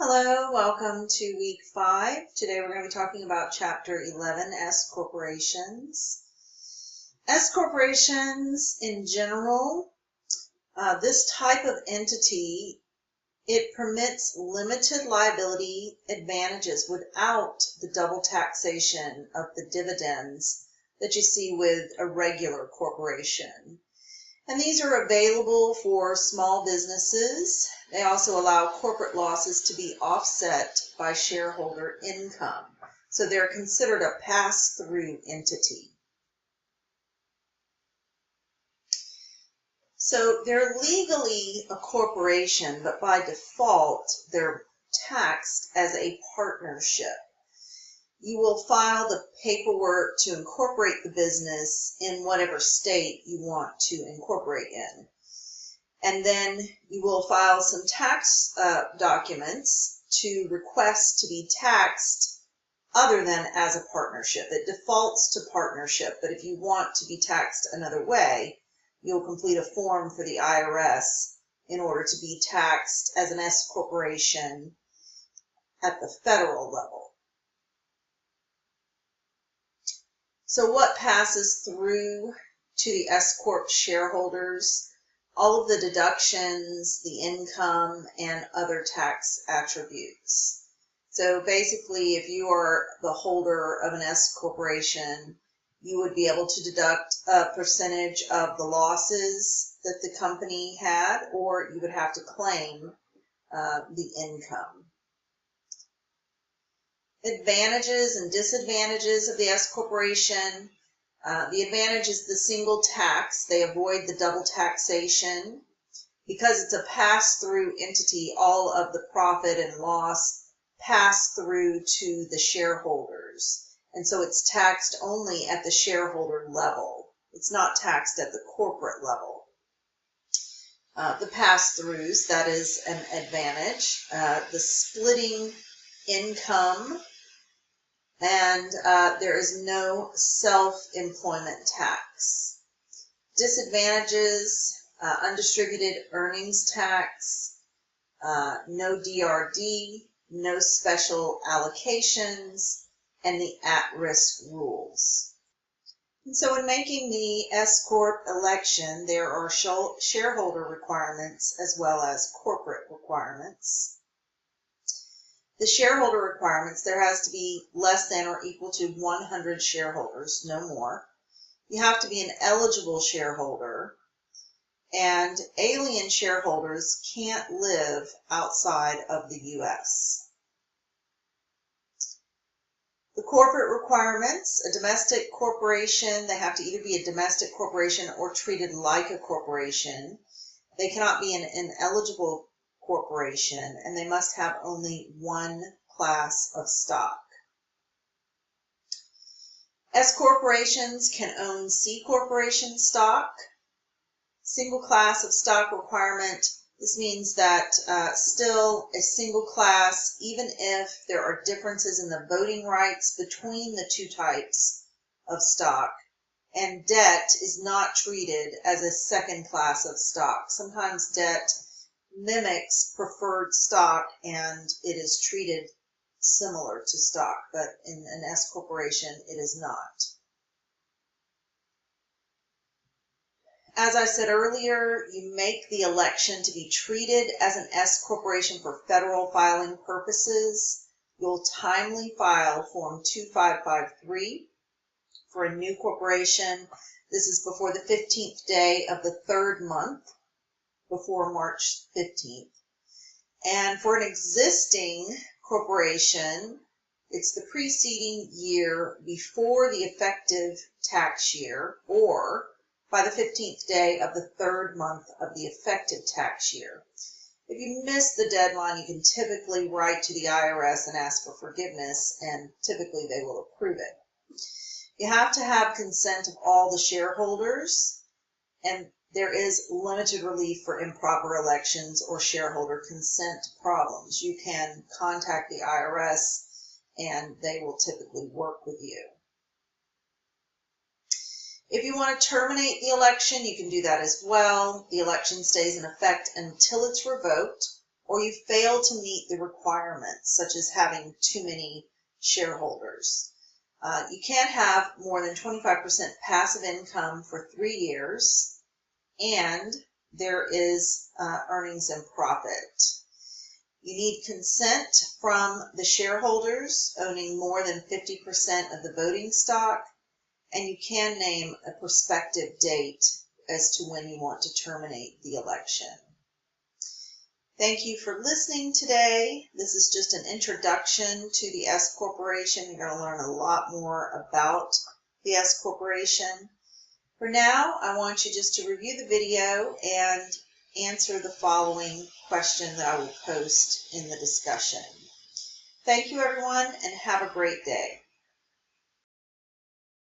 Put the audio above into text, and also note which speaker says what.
Speaker 1: Hello, welcome to week 5. Today we're going to be talking about chapter 11, S corporations. S corporations in general, this type of entity, it permits limited liability advantages without the double taxation of the dividends that you see with a regular corporation. And these are available for small businesses. They also allow corporate losses to be offset by shareholder income. So they're considered a pass-through entity. So they're legally a corporation, but by default, they're taxed as a partnership. You will file the paperwork to incorporate the business in whatever state you want to incorporate in. And then you will file some tax documents to request to be taxed other than as a partnership. It defaults to partnership, but if you want to be taxed another way, you'll complete a form for the IRS in order to be taxed as an S corporation at the federal level. So what passes through to the S Corp shareholders? All of the deductions, the income, and other tax attributes. So basically, if you are the holder of an S corporation, you would be able to deduct a percentage of the losses that the company had, or you would have to claim the income. Advantages and disadvantages of the S corporation. The advantage is the single tax. They avoid the double taxation. Because it's a pass-through entity, all of the profit and loss pass through to the shareholders. And so it's taxed only at the shareholder level. It's not taxed at the corporate level. The pass-throughs, that is an advantage. The splitting income. And there is no self-employment tax. Disadvantages, undistributed earnings tax, no DRD, no special allocations, and the at-risk rules. And so in making the S Corp election, there are shareholder requirements as well as corporate requirements. The shareholder requirements, there has to be less than or equal to 100 shareholders, no more. You have to be an eligible shareholder, and alien shareholders can't live outside of the U.S. The corporate requirements, a domestic corporation, they have to either be a domestic corporation or treated like a corporation. They cannot be an ineligible corporation, and they must have only one class of stock. S corporations can own C corporation stock. Single class of stock requirement. This means that still a single class, even if there are differences in the voting rights between the two types of stock, and debt is not treated as a second class of stock. Sometimes debt mimics preferred stock and it is treated similar to stock, but in an S corporation it is not. As I said earlier, you make the election to be treated as an S corporation for federal filing purposes. You'll timely file Form 2553 for a new corporation. This is before the 15th day of the 3rd month, before March 15th. And for an existing corporation, it's the preceding year before the effective tax year, or by the 15th day of the 3rd month of the effective tax year. If you miss the deadline, you can typically write to the IRS and ask for forgiveness, and typically they will approve it. You have to have consent of all the shareholders, and there is limited relief for improper elections or shareholder consent problems. You can contact the IRS and they will typically work with you. If you want to terminate the election, you can do that as well. The election stays in effect until it's revoked or you fail to meet the requirements, such as having too many shareholders. You can't have more than 25% passive income for 3 years, and there is earnings and profit. You need consent from the shareholders owning more than 50% of the voting stock, and you can name a prospective date as to when you want to terminate the election. Thank you for listening today. This is just an introduction to the S Corporation. You're going to learn a lot more about the S Corporation. For now, I want you just to review the video and answer the following question that I will post in the discussion. Thank you, everyone, and have a great day.